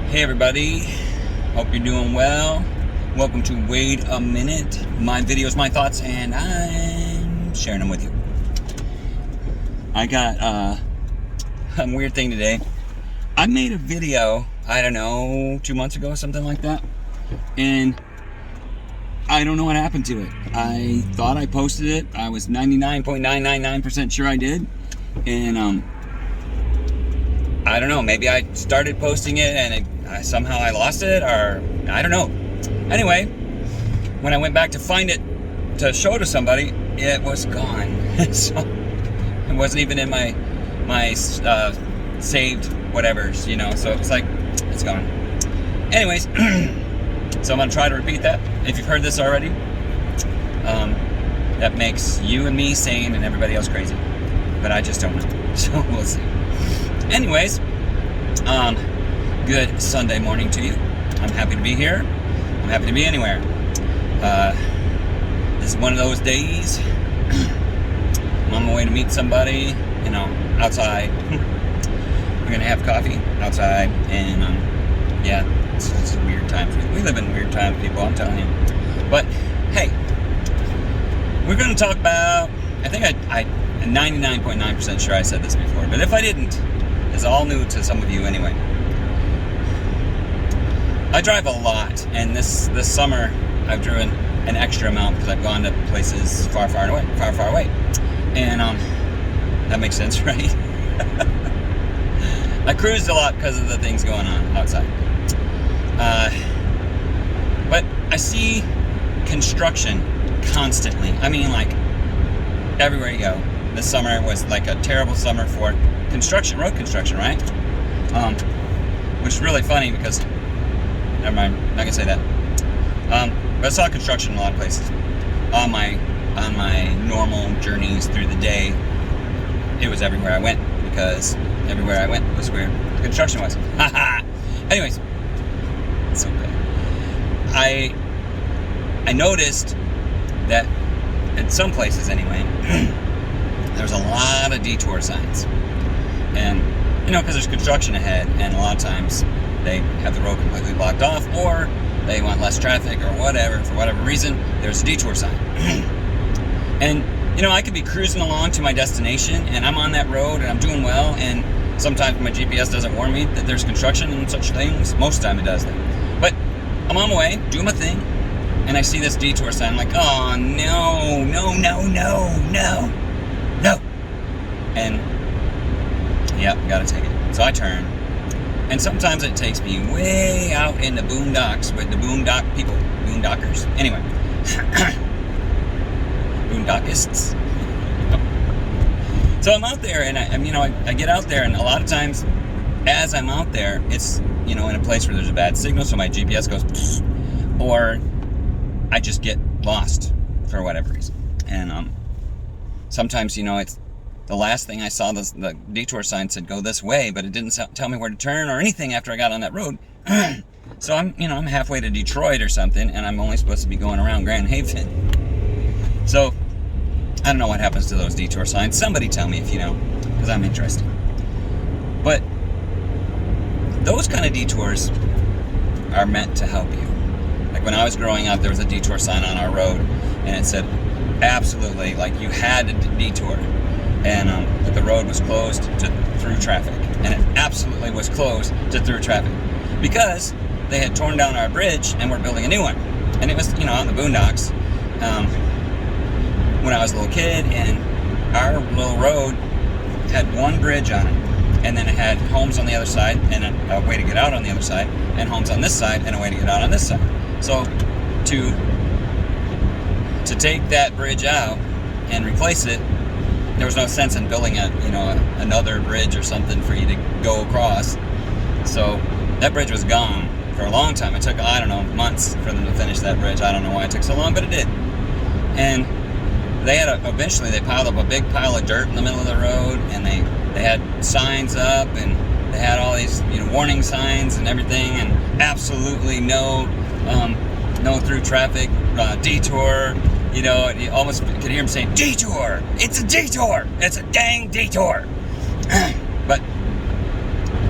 Hey everybody, hope you're doing well. Welcome to Wait a Minute, my videos, my thoughts, and I'm sharing them with you. I got a weird thing today. I made a video, I don't know, 2 months ago, something like that, and I don't know what happened to it. I thought I posted it. I was 99.999% sure I did, and I don't know, maybe I started posting it and somehow I lost it, or I don't know. Anyway, when I went back to find it to show to somebody, it was gone. So it wasn't even in my saved whatevers, you know, so it's like, it's gone. Anyways, so I'm gonna try to repeat that. If you've heard this already, that makes you and me sane and everybody else crazy, but I just don't know, so we'll see. Anyways, good Sunday morning to you. I'm happy to be here. I'm happy to be anywhere. This is one of those days. I'm on my way to meet somebody, you know, outside. We're gonna have coffee outside, and yeah, it's a weird time. We live in weird times, people, I'm telling you. But hey, we're gonna talk about, I think I'm 99.9% sure I said this before, but if I didn't, it's all new to some of you anyway. I drive a lot, and this summer I've driven an extra amount because I've gone to places far away. And that makes sense, right? I cruised a lot because of the things going on outside. But I see construction constantly. I mean, like, everywhere you go. This summer was like a terrible summer for construction, road construction, right? Which is really funny because, never mind, I'm not gonna say that. But I saw construction in a lot of places. On my normal journeys through the day, it was everywhere I went, because everywhere I went was where the construction was. Anyways, it's so good. I noticed that in some places anyway, there's a lot of detour signs. And, you know, because there's construction ahead, and a lot of times they have the road completely blocked off, or they want less traffic, or whatever, for whatever reason, there's a detour sign. And, you know, I could be cruising along to my destination, and I'm on that road, and I'm doing well, and sometimes my GPS doesn't warn me that there's construction and such things. Most of the time it does that. But I'm on my way, doing my thing, and I see this detour sign. I'm like, oh, no. And, yep, gotta take it. So I turn, and sometimes it takes me way out in the boondocks with the boondock people, boondockers. Anyway, boondockists. So I'm out there, and I get out there, and a lot of times, as I'm out there, it's, you know, in a place where there's a bad signal, so my GPS goes, or I just get lost for whatever reason. And sometimes, you know, it's the last thing I saw, the detour sign said go this way, but it didn't tell me where to turn or anything after I got on that road. So I'm halfway to Detroit or something, and I'm only supposed to be going around Grand Haven. So I don't know what happens to those detour signs. Somebody tell me if you know, because I'm interested. But those kind of detours are meant to help you. Like when I was growing up, there was a detour sign on our road, and it said absolutely, like, you had to detour. And but the road was closed through traffic, and it absolutely was closed to through traffic because they had torn down our bridge and were building a new one, and it was, you know, on the boondocks. When I was a little kid, and our little road had one bridge on it, and then it had homes on the other side and a way to get out on the other side, and homes on this side and a way to get out on this side. So to take that bridge out and replace it, there was no sense in building another bridge or something for you to go across. So that bridge was gone for a long time. It took, I don't know, months for them to finish that bridge. I don't know why it took so long, but it did. And they had eventually they piled up a big pile of dirt in the middle of the road, and they had signs up, and they had all these, you know, warning signs and everything, and absolutely no through traffic, detour. You know, you almost could hear him saying, detour! It's a detour! It's a dang detour! But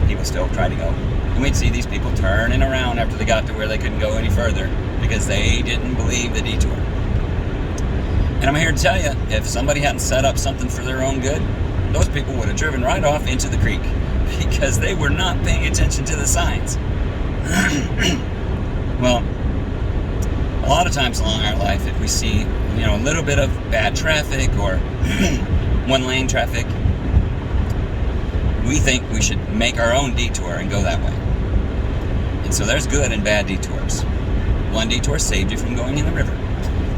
people still try to go. And we'd see these people turning around after they got to where they couldn't go any further because they didn't believe the detour. And I'm here to tell you, if somebody hadn't set up something for their own good, those people would have driven right off into the creek because they were not paying attention to the signs. Well, a lot of times along our life, if we see, a little bit of bad traffic or one-lane traffic, we think we should make our own detour and go that way. And so there's good and bad detours. One detour saved you from going in the river.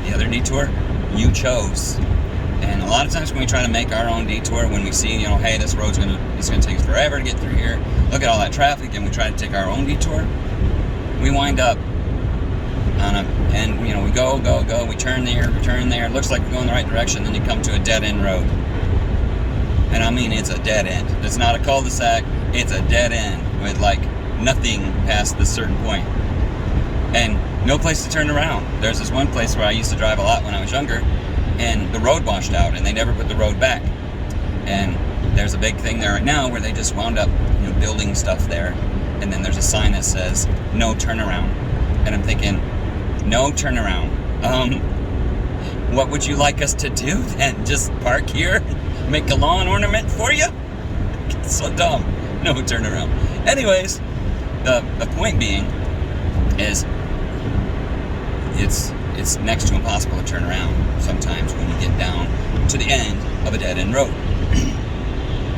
The other detour you chose. And a lot of times when we try to make our own detour, when we see, hey, this road's it's gonna take us forever to get through here, look at all that traffic, and we try to take our own detour, we wind up we go, we turn there, it looks like we're going the right direction, then you come to a dead-end road. And I mean, it's a dead end. It's not a cul-de-sac, it's a dead end with nothing past this certain point. And no place to turn around. There's this one place where I used to drive a lot when I was younger, and the road washed out, and they never put the road back. And there's a big thing there right now where they just wound up, building stuff there, and then there's a sign that says, no turnaround. And I'm thinking, no turnaround. What would you like us to do then? Just park here? Make a lawn ornament for you? It's so dumb. No turnaround. Anyways, the point being is it's next to impossible to turn around sometimes when you get down to the end of a dead-end road.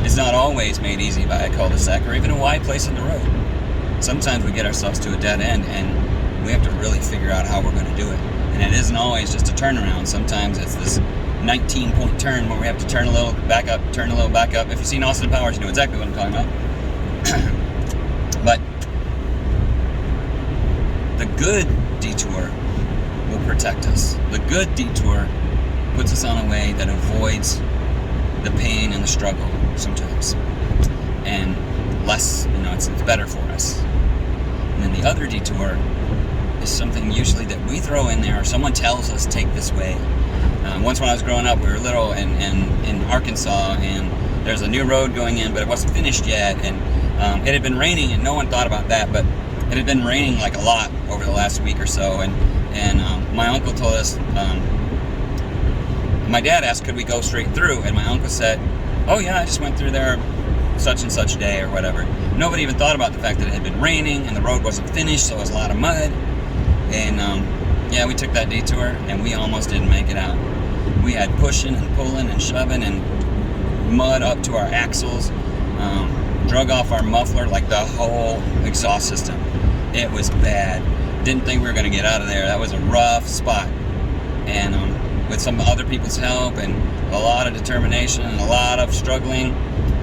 It's not always made easy by a cul-de-sac or even a wide place in the road. Sometimes we get ourselves to a dead end and we have to really figure out how we're going to do it. And it isn't always just a turnaround. Sometimes it's this 19-point turn where we have to turn a little back up, turn a little back up. If you've seen Austin Powers, you know exactly what I'm talking about. But the good detour will protect us. The good detour puts us on a way that avoids the pain and the struggle sometimes. And less, it's better for us. And then the other detour is something usually that we throw in there or someone tells us, take this way. Once when I was growing up, we were little in Arkansas, and there's a new road going in, but it wasn't finished yet, and it had been raining, and no one thought about that, but it had been raining a lot over the last week or so, and my uncle told us, my dad asked, could we go straight through, and my uncle said, oh yeah, I just went through there such and such day or whatever. Nobody even thought about the fact that it had been raining, and the road wasn't finished, so it was a lot of mud, and yeah, we took that detour, and we almost didn't make it out. We had pushing and pulling and shoving and mud up to our axles, drug off our muffler, the whole exhaust system. It was bad. Didn't think we were going to get out of there. That was a rough spot. And with some other people's help and a lot of determination and a lot of struggling,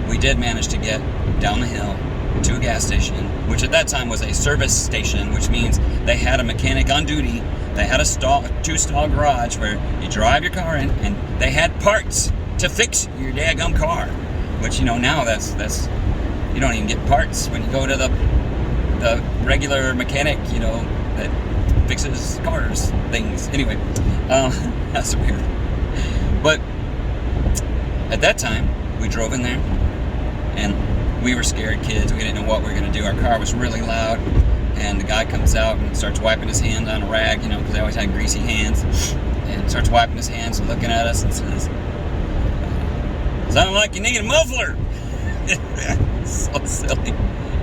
we did manage to get down the hill to a gas station, which at that time was a service station, which means they had a mechanic on duty. They had a two-stall garage where you drive your car in, and they had parts to fix your daggum car. Which, now that's you don't even get parts when you go to the regular mechanic, that fixes cars, things. Anyway, that's weird. But at that time, we drove in there, and we were scared kids. We didn't know what we were going to do. Our car was really loud. And the guy comes out and starts wiping his hands on a rag, because they always had greasy hands, and starts wiping his hands and looking at us and says, sound like you need a muffler. So silly.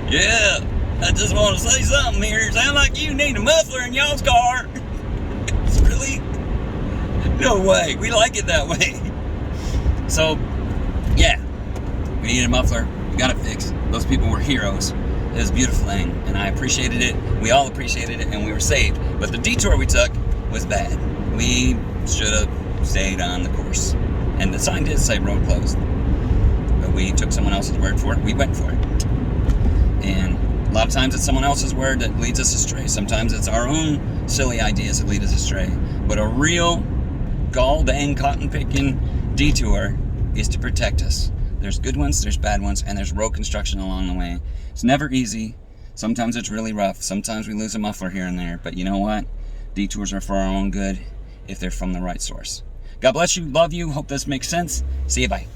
Yeah, I just want to say something here. Sound like you need a muffler in y'all's car. It's really? No way. We like it that way. So, yeah, we needed a muffler. We got it fixed. Those people were heroes. It was a beautiful thing, and I appreciated it. We all appreciated it, and we were saved. But the detour we took was bad. We should have stayed on the course. And the sign did say road closed. But we took someone else's word for it. We went for it. And a lot of times it's someone else's word that leads us astray. Sometimes it's our own silly ideas that lead us astray. But a real gall-dang cotton-picking detour is to protect us. There's good ones, there's bad ones, and there's road construction along the way. It's never easy. Sometimes it's really rough. Sometimes we lose a muffler here and there. But you know what? Detours are for our own good if they're from the right source. God bless you. Love you. Hope this makes sense. See you. Bye.